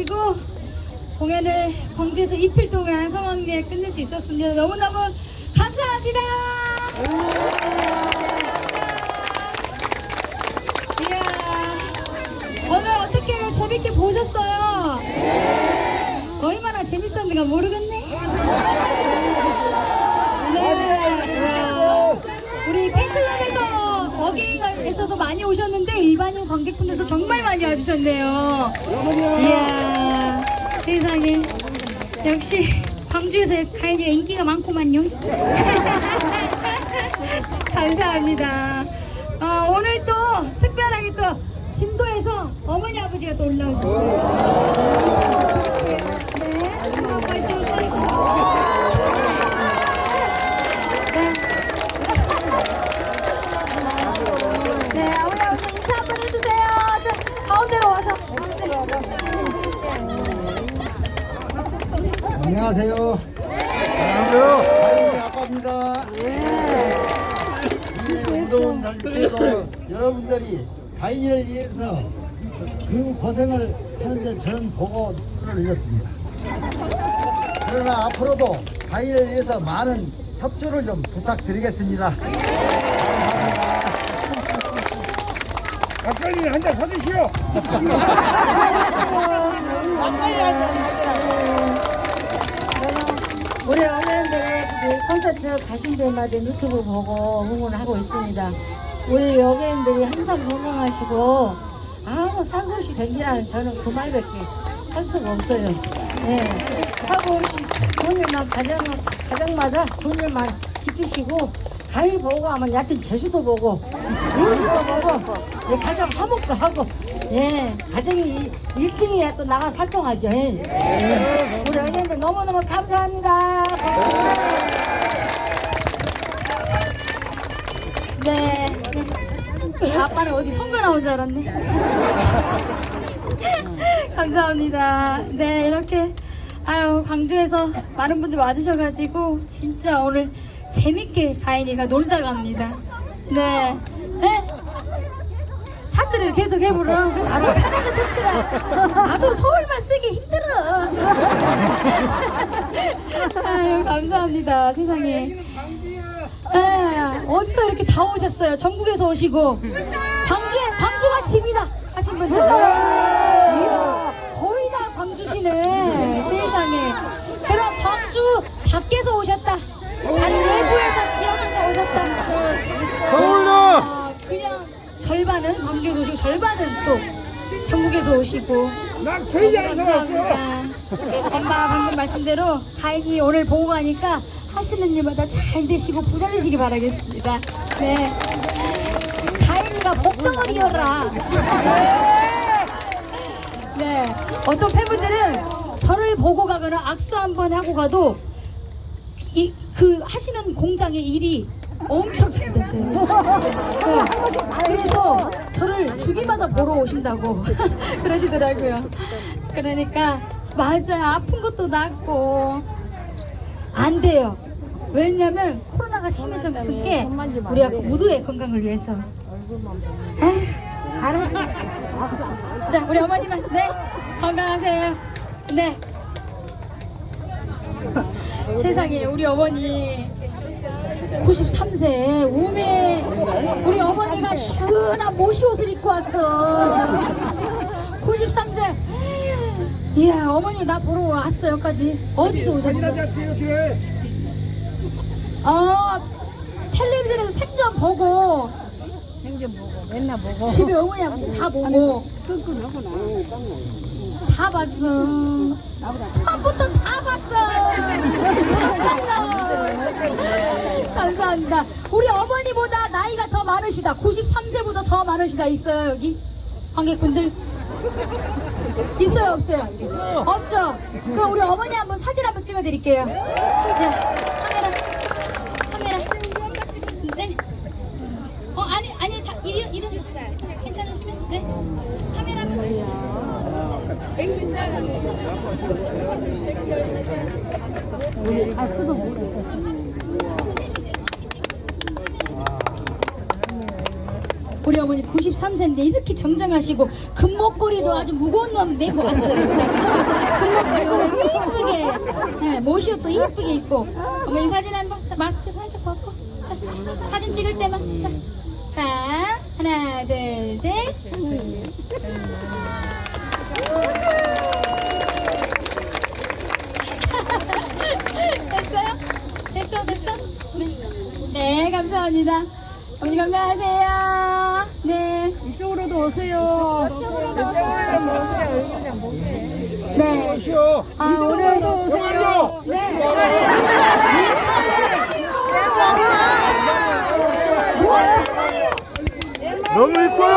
해가지고 공연을 광주에서 이틀 동안 성황리에 끝낼 수 있었습니다. 너무너무 감사합니다. 이야, 오늘 어떻게 재밌게 보셨어요? 얼마나 재밌었는가 모르겠네. 네, 우리 팬클럽에서 어게인에서도 많이 오셨는데 일반인 관객분들도 정말 많이 와주셨네요. 이야, 세상에 역시 광주에서 가인이가 인기가 많구만요. 감사합니다. 오늘 또 특별하게 또 진도에서 어머니 아버지가 또 올라오셨어요. 네, 어머니 아버지 인사 한번 해주세요. 저 가운데로 와서. 안녕하세요. 안녕하세요. 아빠입니다. 운동 장치에서 여러분들이 가인이를 위해서 그 고생을 하는데 저는 보고 흘렸습니다. 그러나 앞으로도 가인을 위해서 많은 협조를 좀 부탁드리겠습니다. 막걸리 한잔 사주시오. 우리 어머님들 그 콘서트 가신 데마다 유튜브 보고 응원하고 있습니다. 우리 여객인들이 항상 건강하시고 아무 사고 없이 댕기라는 저는 그 말밖에 할 수가 없어요. 네. 사고 없이 좋은 일만 가정마다 좋은 일만 지키시고 가위 보고 하면 얕은 재수도 보고 무엇도 보고 예, 가정 화목도 하고 예, 가정이 1등이야 또 나가 살통하죠. 예. 우리 어머님들 너무너무 감사합니다. 네. 아빠는 어디 선거 나온 줄 알았네. 감사합니다. 네, 이렇게 아유 광주에서 많은 분들 와주셔가지고 진짜 오늘 재밌게 가인이가 놀다 갑니다. 네. 네? 사투리를 계속 해보라. 나도 편하게 좋지라. 나도 서울말 쓰기 힘들어. 아유 감사합니다. 세상에. 네, 어디서 이렇게 다 오셨어요? 전국에서 오시고 광주가 집이다 하신 분들 거의 다 광주시네. 세상에. 그럼 광주 밖에서 오셨다, 다른 외부에서 지역에서 오셨다. 서울로. 그냥 절반은 광주에서 오시고 절반은 또 전국에서 오시고. 난 회의장에서 왔어. 감사합니다. 엄마가 방금 말씀대로 가인이 오늘 보고 가니까 하시는 일마다 잘 되시고 부자 되시기 바라겠습니다. 네. 가인이가 복덩어리여라. 네. 어떤 팬분들은 저를 보고 가거나 악수 한번 하고 가도 그 하시는 공장의 일이 엄청 잘 된대요. 네. 그래서 저를 주기마다 보러 오신다고 그러시더라고요. 그러니까 맞아요. 아픈 것도 낫고 안 돼요. 왜냐면 코로나가 심해졌을 게 우리가 모두의 건강을 위해서. 에휴, 알았어. 자, 우리 어머님은 네 건강하세요. 네. 세상에 우리 어머니 93세 우매 우리 어머니가 시원한 모시옷을 입고 왔어. 93세. 이야 어머니 나 보러 왔어. 여기까지 어디서 오셨어? 텔레비전에서 생전 보고 맨날 보고 집에 어머니하고 다 보고 다 봤어. 처음부터 다 봤어. 감사합니다. 우리 어머니보다 나이가 더 많으시다. 93세보다 더 많으시다. 있어요 여기 관객분들? 있어요 없어요? 없죠? 그럼 우리 어머니 한번 사진 한번 찍어드릴게요. 자 카메라 네. 아니 다 이러세요. 괜찮으시면 네. 카메라 한번 우리 가수도 모르고 우리 어머니 93세인데 이렇게 정정하시고 금목걸이도 아주 무거운 놈 메고 왔어요. 금목걸이 오늘 이쁘게, 네, 모시옷도 이쁘게 입고. 어머니 사진 한번, 자, 마스크 살짝 벗고. 자, 사진 찍을 때만. 자, 자, 하나, 둘, 셋. 됐어요? 됐어? 네, 감사합니다. 어머니 건강하세요. 네. 이쪽으로도 오세요. 네. 오시오. 아, 오늘도 오세요. 네. 너무 이뻐요.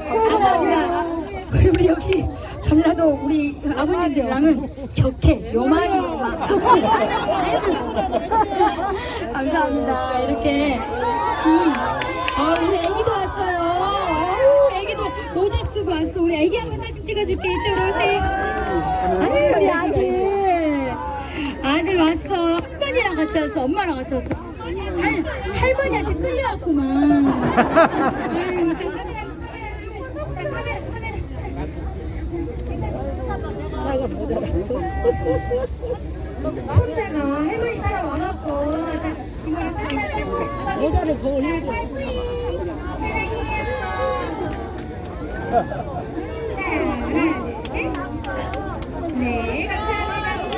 감사합니다. 우리 역시 전라도 우리 아버님들랑은 격해 요만이만 감사합니다. 이렇게 우리 애기도 왔어요. 애기도 모자 쓰고 왔어. 우리 애기 한번 사진 찍어줄게. 이쪽으로 오세요. 아유, 우리 아들 왔어. 할머니랑 같이 왔어. 엄마랑 같이 왔어. 할머니한테 끌려왔구만. 아유, 자, 사진 한번. 혼자가 할머니 따라 와갖고 모자를 더 올리고 네, 감사합니다.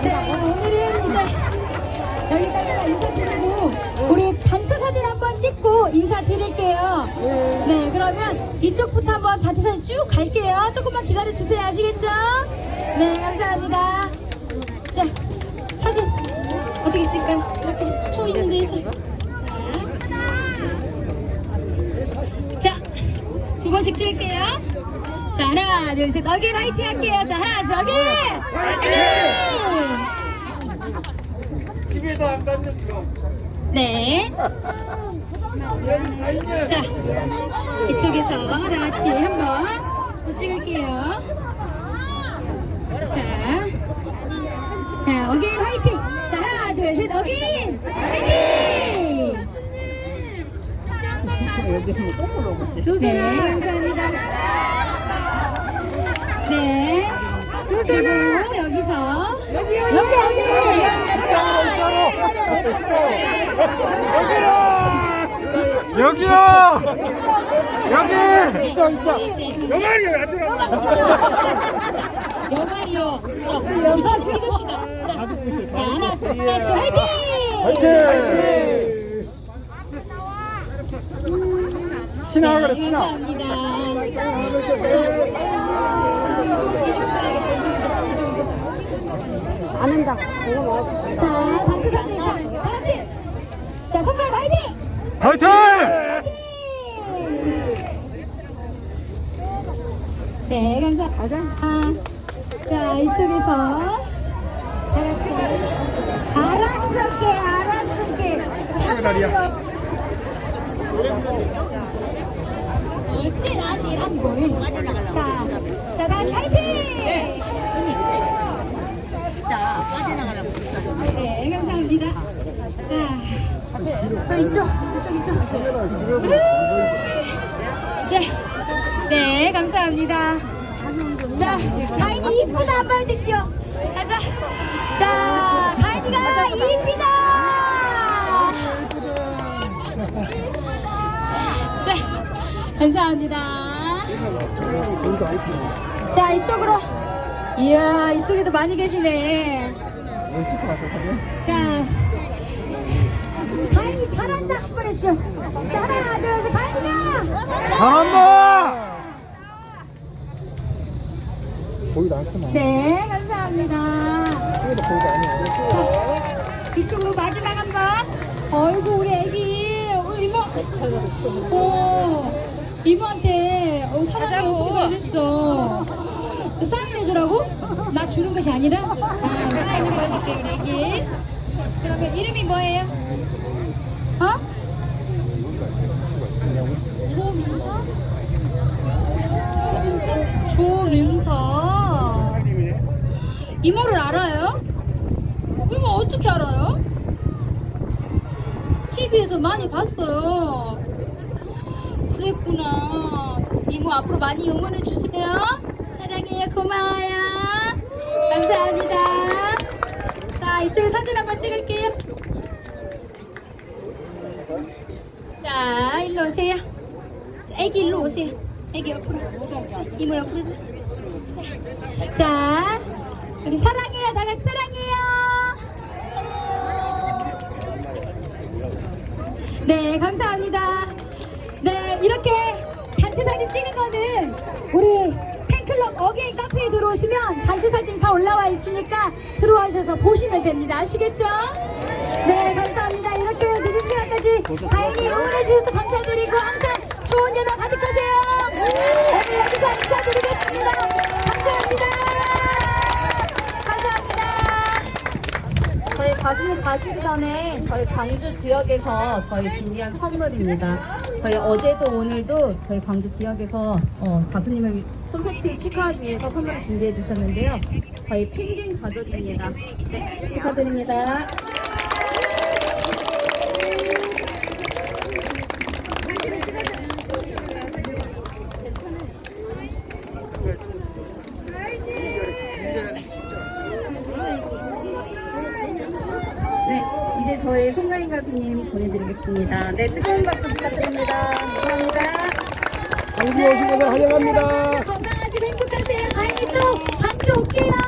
네, 오늘은 이제 여기까지만 인사드리고 우리 단체 사진 한번 찍고 인사드릴게요. 네, 그러면 이쪽부터 한번 단체 사진 쭉 갈게요. 조금만 기다려주세요. 아시겠죠? 네, 감사합니다. 자, 사진 어떻게 찍을까요? 이렇게 초 있는 데에서. 자, 두 번씩 찍을게요. 자, 하나, 둘, 셋. 어게인 화이팅 할게요. 자, 하나, 둘, 어게인! 화이팅! 집에도 안 갔는데. 네. 자, 이쪽에서 다 같이 한번 또 찍을게요. 자, 어게인 화이팅! 자, 하나, 둘, 셋, 어게인! 화이팅! 주세요. 네, 감사합니다. 네. 그리고 여기서 여기. 여기요. 여기. 여말이요. 안 들어간다. 여말이요. 여기서 찍읍시다. 자, 하나, 둘, 셋, 화이팅! 화이팅. 친하 그래 친하. 감사합니다. 안 한다. 자, 단체 사진 다 같이. 자, 손가락 화이팅! 화이팅. 네, 감사합니다. 자, 이쪽에서 다 같이. 알았을게. 다리야. 어찌나지란 뭘. 자, 다 같이 화이팅! 네, 감사합니다. 자, 또 이쪽. 자, 네, 감사합니다. 자, 가인이 이쁘다 한번 해주시오. 가자. 자, 가인이가 이쁘다. 자, 감사합니다. 자, 이쪽으로. 이야, 이쪽에도 많이 계시네. 자, 가인이 잘한다 한번 해주시오. 자, 하나, 둘, 셋, 가인이가. 잘한다. 거기도 안 크나? 네, 감사합니다. 자, 이쪽으로 마지막 한 번. 어이구, 우리 애기. 이모. 이모한테 사랑이 어떻게 됐어? 사인 해주라고? 나 주는 것이 아니라? 사인 해줄게, 우리 애기. 그러면 이름이 뭐예요? 어? 이모를 알아요? 이모 어떻게 알아요? TV에서 많이 봤어요. 그랬구나. 이모 앞으로 많이 응원해 주세요. 사랑해요. 고마워요. 감사합니다. 자, 이쪽에 사진 한번 찍을게요. 자, 일로 오세요. 애기 일로 오세요. 애기 옆으로. 이모 옆으로. 자, 우리 사랑해요. 다 같이 사랑해요. 네, 감사합니다. 네, 이렇게 단체 사진 찍은 거는 우리 팬클럽 어게인 카페에 들어오시면 단체 사진 다 올라와 있으니까 들어와주셔서 보시면 됩니다. 아시겠죠? 네, 감사합니다. 이렇게 늦은 시간까지 다행히 응원해 주셔서 감사드리고 항상 좋은 일만 가득하세요. 오늘 여기서 인사드리겠습니다. 감사합니다. 감사합니다. 저희 가수님 가시기 전에 저희 광주 지역에서 저희 준비한 선물입니다. 저희 어제도 오늘도 저희 광주 지역에서 가수님을 콘서트 축하하기 위해서 선물을 준비해 주셨는데요. 저희 펭귄 가족입니다. 네, 축하드립니다. 네, 이제 저희 송가인 가수님 보내드리겠습니다. 네, 뜨거운 박수 부탁드립니다. 감사합니다. 광주 오신 것을 환영합니다. 건강하시고 행복하세요. 다행히 또 광주 올게요.